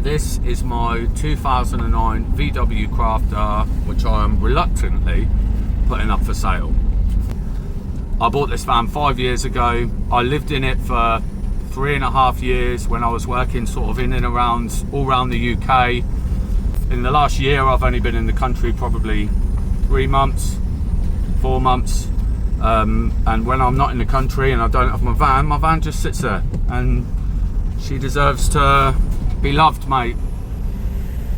This is my 2009 VW Crafter, which I am reluctantly putting up for sale. I bought this van 5 years ago. I lived in it for 3.5 years when I was working sort of in and around, all around the UK. In the last year, I've only been in the country probably 3 months, 4 months. And when I'm not in the country and I don't have my van just sits there, and she deserves to be loved, mate.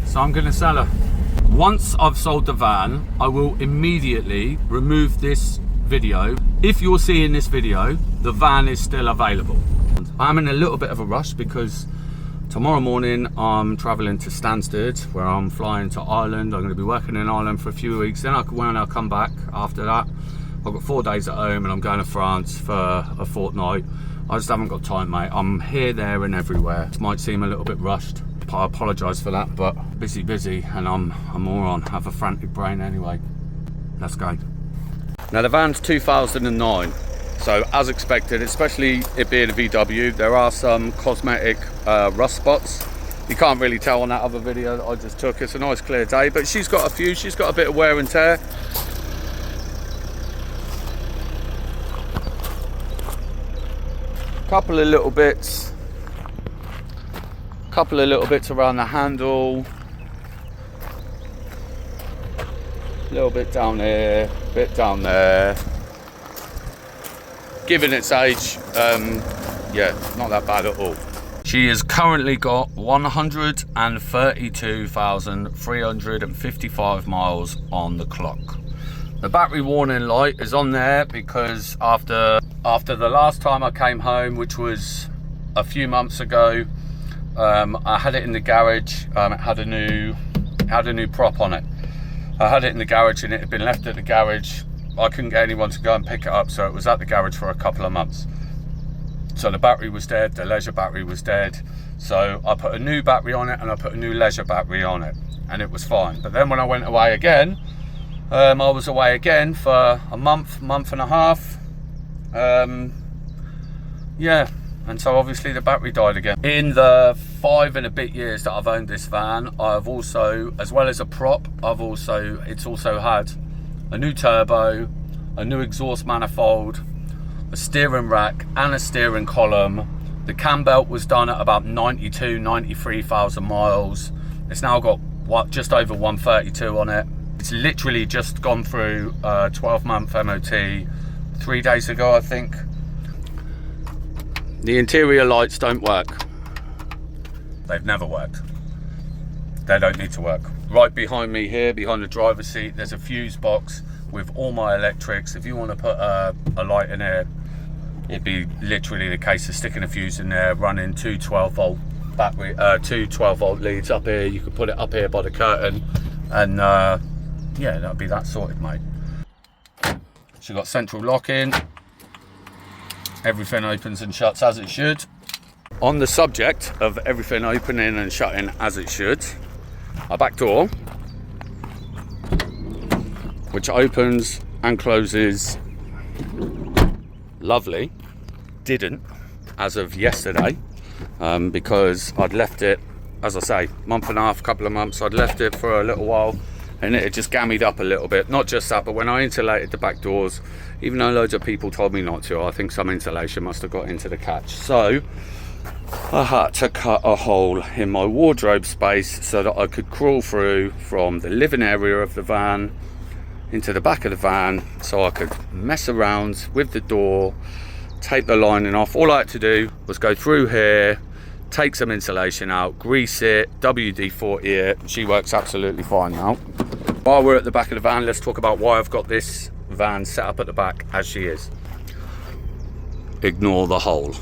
So I'm gonna sell her. Once I've sold the van, I will immediately remove this video. If you're seeing this video, the van is still available. I'm in a little bit of a rush because tomorrow morning I'm traveling to Stansted, where I'm flying to Ireland. I'm going to be working in Ireland for a few weeks. Then when I come back after that, I've got 4 days at home and I'm going to France for a fortnight. I just haven't got time, mate. I'm here, there and everywhere. It might seem a little bit rushed. I apologise for that, but busy, and I'm all on. I have a frantic brain anyway. Let's go. Now the van's 2009, so as expected, especially it being a VW, there are some cosmetic rust spots. You can't really tell on that other video that I just took. It's a nice clear day, but she's got a bit of wear and tear. Couple of little bits around the handle, a little bit down here, bit down there. Given its age, yeah, not that bad at all. She has currently got 132,355 miles on the clock. The battery warning light is on there because after the last time I came home, which was a few months ago, I had it in the garage. It had a new prop on it. I had it in the garage and it had been left at the garage. I couldn't get anyone to go and pick it up, so it was at the garage for a couple of months. So the battery was dead, the leisure battery was dead. So I put a new battery on it and I put a new leisure battery on it, and it was fine. But then when I went away again, I was away again for a month and a half. Yeah, and so obviously the battery died again. In the 5 and a bit years that I've owned this van, I've also, as well as a prop, it's also had a new turbo, a new exhaust manifold, a steering rack and a steering column. The cam belt was done at about 93,000 miles. It's now got just over 132 on it. It's literally just gone through a 12-month MOT 3 days ago, I think. The interior lights don't work. They've never worked. They don't need to work. Right behind me here, behind the driver's seat, there's a fuse box with all my electrics. If you want to put a light in here, it'd be literally the case of sticking a fuse in there, running two 12-volt battery, two 12-volt leads up here. You could put it up here by the curtain, and yeah, that'd be that sorted, mate. So you've got central locking. Everything opens and shuts as it should. On the subject of everything opening and shutting as it should, our back door, which opens and closes lovely, didn't as of yesterday, because I'd left it, as I say, month and a half, couple of months. I'd left it for a little while and it had just gammied up a little bit. Not just that, but when I insulated the back doors, even though loads of people told me not to, I think some insulation must have got into the catch. So I had to cut a hole in my wardrobe space so that I could crawl through from the living area of the van into the back of the van, so I could mess around with the door, take the lining off. All I had to do was go through here, take some insulation out, grease it, WD-40 it. She works absolutely fine now. While we're at the back of the van, let's talk about why I've got this van set up at the back as she is. Ignore the hole.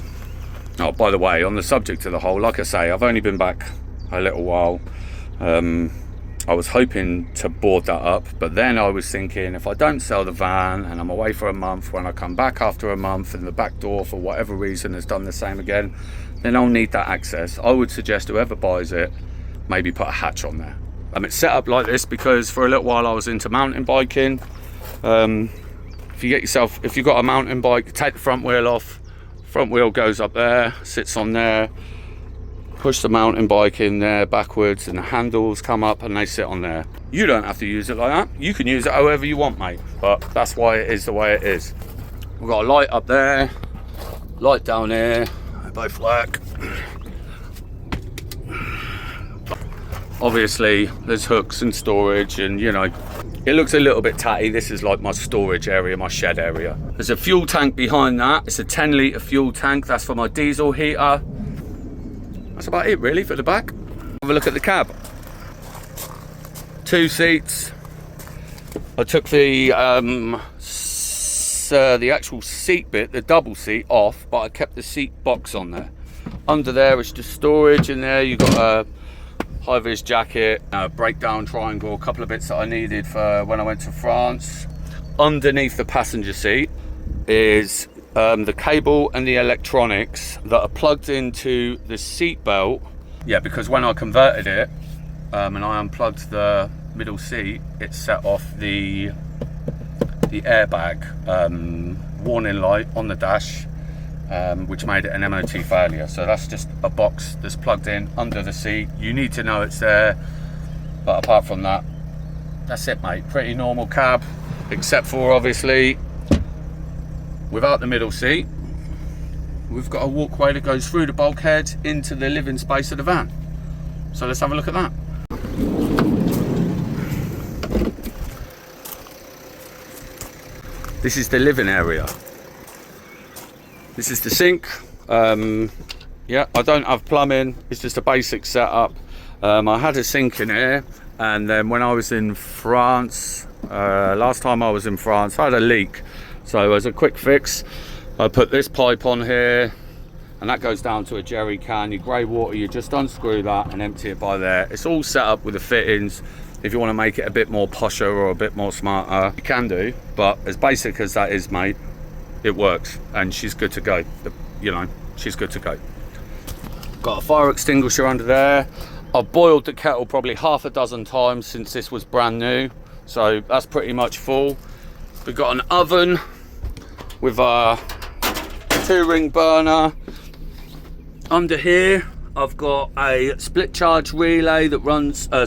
Oh, by the way, on the subject of the hole, like I say, I've only been back a little while. I was hoping to board that up, but then I was thinking, if I don't sell the van and I'm away for a month, when I come back after a month and the back door for whatever reason has done the same again, then I'll need that access. I would suggest whoever buys it, maybe put a hatch on there. It's set up like this because for a little while I was into mountain biking. If you've got a mountain bike, take the front wheel off. Front wheel goes up there, sits on there. push the mountain bike in there backwards, and the handles come up and they sit on there. You don't have to use it like that. You can use it however you want, mate, but that's why it is the way it is. We've got a light up there, light down here, they both work. Obviously there's hooks and storage, and you know, it looks a little bit tatty. This is like my storage area, my shed area. There's a fuel tank behind that. It's a 10-litre fuel tank. That's for my diesel heater. That's about it really for the back. Have a look at the cab. 2 seats. I took the actual seat bit, the double seat, off, but I kept the seat box on there. Under there is just storage. In there you've got a high-vis jacket, a breakdown triangle, a couple of bits that I needed for when I went to France. Underneath the passenger seat is the cable and the electronics that are plugged into the seat belt. Yeah, because when I converted it and I unplugged the middle seat, it set off the airbag warning light on the dash, which made it an MOT failure. So that's just a box that's plugged in under the seat. You need to know it's there, but apart from that, that's it, mate. Pretty normal cab, except for obviously without the middle seat, we've got a walkway that goes through the bulkhead into the living space of the van. So let's have a look at that. This is the living area. This is the sink. Yeah, I don't have plumbing. It's just a basic setup. I had a sink in here, and then when I was in France, last time I was in France, I had a leak. So as a quick fix, I put this pipe on here, and that goes down to a jerry can. Your grey water, you just unscrew that and empty it by there. It's all set up with the fittings. If you want to make it a bit more posher or a bit more smarter, you can do. But as basic as that is, mate, it works, and she's good to go. You know, she's good to go. Got a fire extinguisher under there. I've boiled the kettle probably half a dozen times since this was brand new, so that's pretty much full. We've got an oven with a 2-ring burner. Under here I've got a split charge relay that runs a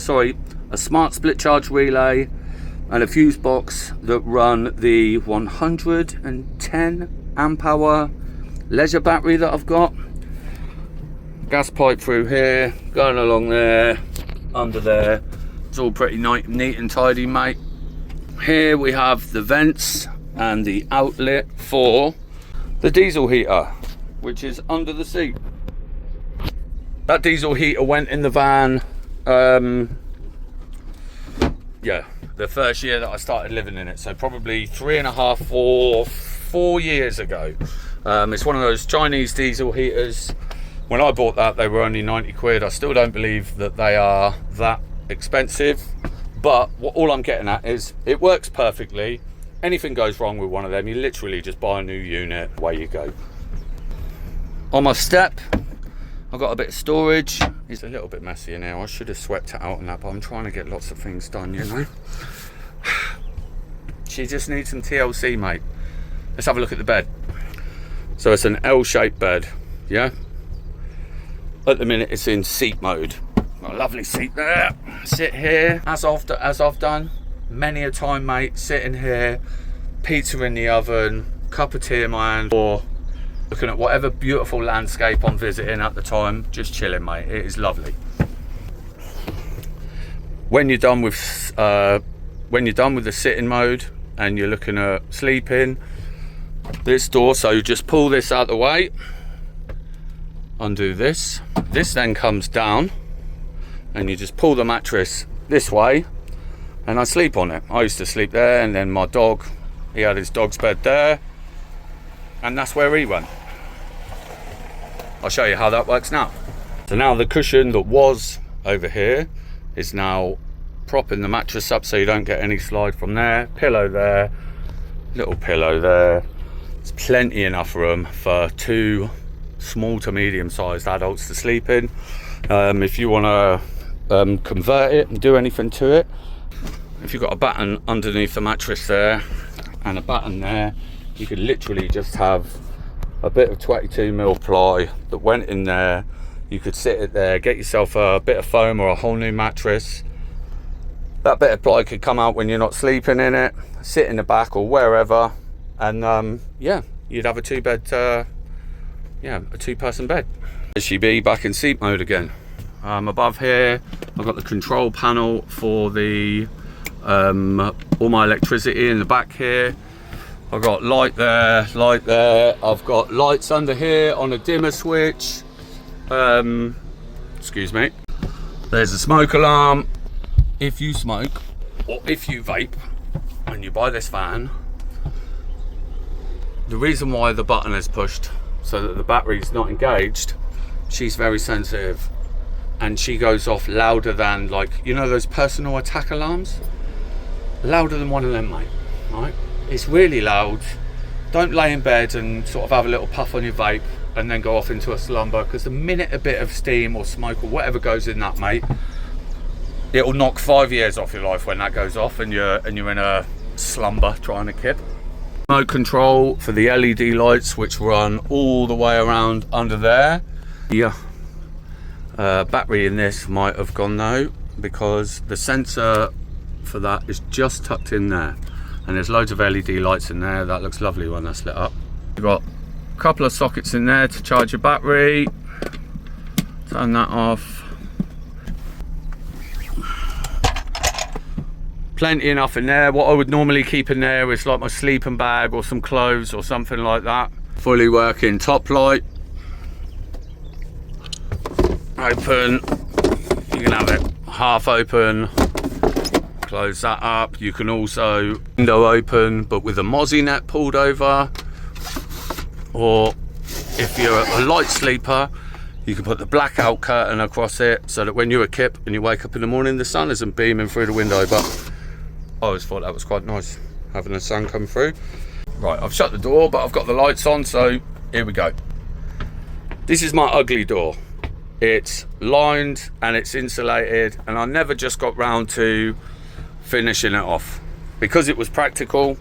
smart split charge relay and a fuse box that run the 110 amp hour leisure battery that I've got. Gas pipe through here, going along there, under there. It's all pretty neat and tidy, mate. Here we have the vents and the outlet for the diesel heater, which is under the seat. That diesel heater went in the van, yeah, the first year that I started living in it, so probably 3.5, 4 years ago. It's one of those Chinese diesel heaters. When I bought that, they were only 90 quid. I still don't believe that they are that expensive, but all I'm getting at is it works perfectly. Anything goes wrong with one of them, you literally just buy a new unit, away you go. On my step, I've got a bit of storage. It's a little bit messy in here. I should have swept it out and that, but I'm trying to get lots of things done, you know. She just needs some TLC, mate. Let's have a look at the bed. So it's an L-shaped bed, yeah? At the minute it's in seat mode. Got a lovely seat there. Sit here, as I've done many a time, mate. Sitting here, pizza in the oven, cup of tea in my hand, or looking at whatever beautiful landscape I'm visiting at the time. Just chilling, mate. It is lovely. When you're done with the sitting mode and you're looking at sleeping, this door, so you just pull this out of the way, undo this. This then comes down, and you just pull the mattress this way, and I sleep on it. I used to sleep there, and then my dog, he had his dog's bed there, and that's where he went. I'll show you how that works now. So now the cushion that was over here is now propping the mattress up so you don't get any slide from there. Pillow there, little pillow there. There's plenty enough room for 2 small to medium sized adults to sleep in. If you want to convert it and do anything to it, if you've got a batten underneath the mattress there and a batten there, you could literally just have a bit of 22mm ply that went in there. You could sit it there, get yourself a bit of foam or a whole new mattress. That bit of ply could come out when you're not sleeping in it, sit in the back or wherever, and yeah, you'd have a a two-person bed. There she be, back in seat mode again. Above here, I've got the control panel for the all my electricity in the back here. I've got light there. I've got lights under here on a dimmer switch. Excuse me. There's a smoke alarm. If you smoke or if you vape and you buy this van, the reason why the button is pushed so that the battery's not engaged, she's very sensitive and she goes off louder than, like, you know those personal attack alarms? Louder than one of them, mate, right? It's really loud. Don't lay in bed and sort of have a little puff on your vape and then go off into a slumber, because the minute a bit of steam or smoke or whatever goes in that, mate, it'll knock 5 years off your life when that goes off and you're in a slumber trying to kip. Remote control for the LED lights, which run all the way around under there. Yeah, battery in this might have gone though, because the sensor for that is just tucked in there, and there's loads of LED lights in there. That looks lovely when that's lit up. You've got a couple of sockets in there to charge your battery. Turn that off. Plenty enough in there. What I would normally keep in there is like my sleeping bag or some clothes or something like that. Fully working top light. Open. You can have it half open. Close that up. You can also window open but with a mozzie net pulled over. Or if you're a light sleeper, you can put the blackout curtain across it so that when you're a kip and you wake up in the morning, the sun isn't beaming through the window. But I always thought that was quite nice, having the sun come through. Right, I've shut the door, but I've got the lights on, so here we go. This is my ugly door. It's lined and it's insulated, and I never just got round to finishing it off because it was practical.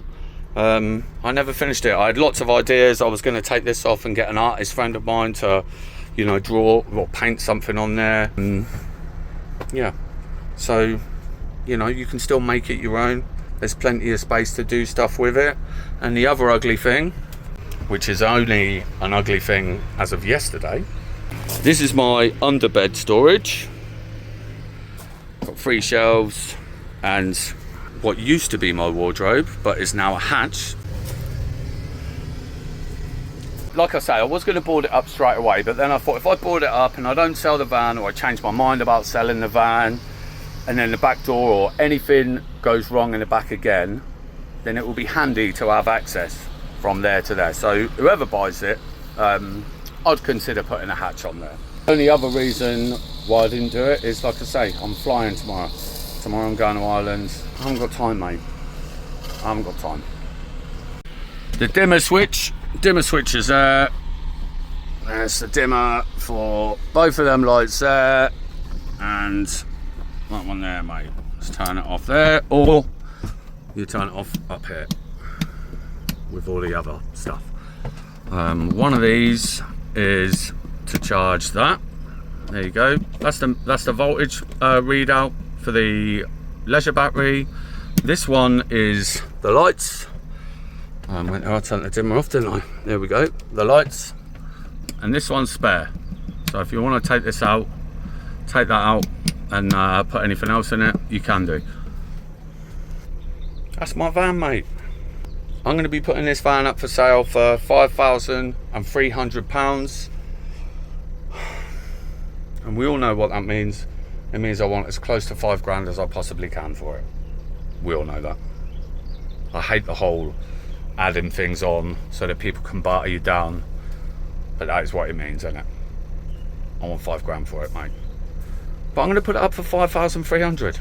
I never finished it. I had lots of ideas. I was going to take this off and get an artist friend of mine to, you know, draw or paint something on there. And yeah, so, you know, you can still make it your own. There's plenty of space to do stuff with it. And the other ugly thing, which is only an ugly thing as of yesterday, this is my underbed storage. Got 3 shelves and what used to be my wardrobe but is now a hatch. Like I say, I was going to board it up straight away, but then I thought if I board it up and I don't sell the van, or I change my mind about selling the van, and then the back door or anything goes wrong in the back again, then it will be handy to have access from there to there. So whoever buys it, I'd consider putting a hatch on there. The only other reason why I didn't do it is, like I say, I'm flying tomorrow. Tomorrow I'm going to Ireland. I haven't got time, mate. I haven't got time. The dimmer switch is there. There's the dimmer for both of them lights there, and that one there, mate. Let's turn it off there, or you turn it off up here with all the other stuff. One of these is to charge that. There you go. That's the voltage readout for the leisure battery. This one is the lights. I turned the dimmer off, didn't I? There we go, the lights. And this one's spare. So if you want to take this out, take that out and put anything else in it, you can do. That's my van, mate. I'm going to be putting this van up for sale for £5,300. And we all know what that means. It means I want as close to 5 grand as I possibly can for it. We all know that. I hate the whole adding things on so that people can barter you down, but that is what it means, isn't it? I want 5 grand for it, mate. But I'm going to put it up for 5,300.